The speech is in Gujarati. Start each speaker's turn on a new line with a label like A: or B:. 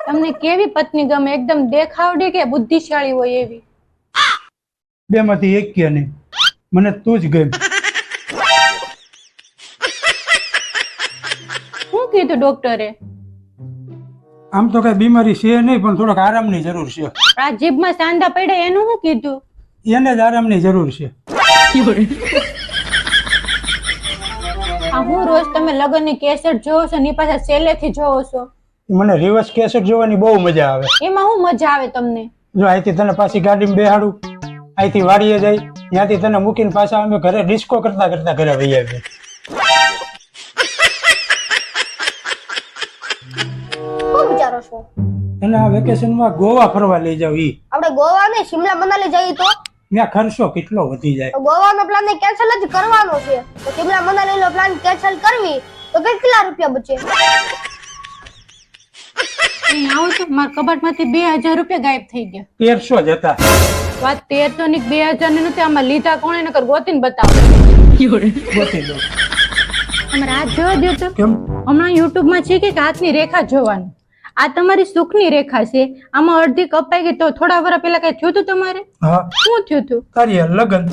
A: તમને કેવી પત્ની ગમે? એકદમ દેખાવડી કે બુદ્ધિશાળી હોય એવી?
B: બેમાંથી એક કે નહીં, મને તું જ ગમ.
A: શું કીધું ડોક્ટરે?
B: આમ તો કઈ બીમારી છે નહીં, પણ થોડોક આરામની જરૂર છે.
A: આ જીભમાં સાંધા પડ્યા એનું શું કીધું?
B: એને જ આરામની જરૂર છે.
A: આ હું રોજ તમે લગ્નની કેસેટ જોવો છો ને પાછા સેલેથી જોવો છો?
B: મને રિવર્સ કેસેટ જોવાની બહુ મજા આવે.
A: એમાં શું મજા આવે તમને?
B: જો અહીંથી તને પાછી ગાડીમાં બેહાડું, અહીંથી વાડીએ જાય, ત્યાંથી તને મૂકીને પાછા અમે ઘરે ડિસ્કો કરતા કરતા ઘરે વહી આવીએ.
C: શું વિચારો છો?
B: અને આ વેકેશનમાં ગોવા ફરવા લઈ જાવ. ઈ
C: આપણે ગોવા ને શિમલા મનાલી જઈએ તો
B: ત્યાં ખર્ચો કેટલો વધી જાય.
C: ગોવાનો પ્લાન ને કેન્સલ જ કરવાનો છે. તો શિમલા મનાલી નો પ્લાન કેન્સલ કરવી તો કેટલા રૂપિયા બચે?
A: અહીં આવો તો મારા કબાટમાંથી 2000 રૂપિયા ગાયબ થઈ ગયા.
B: 1300 જ હતા.
A: વાત 1300 ની 2000 ની નથી. આમાં લીધા કોણે? નકર ગોતીને બતાવો.
B: ગોતી દો.
A: તમારે હાથ જોવા દો તો.
B: કેમ?
A: હમણાં YouTube માં છે કે હાથની રેખા જોવાનું. આ તમારી સુખની રેખા છે. આમાં અડધી કપાઈ ગઈ તો થોડા વર્ષ પહેલા કઈ થયું હતું તમારે?
B: હા,
A: શું થયું હતું?
B: તારી હારે લગન.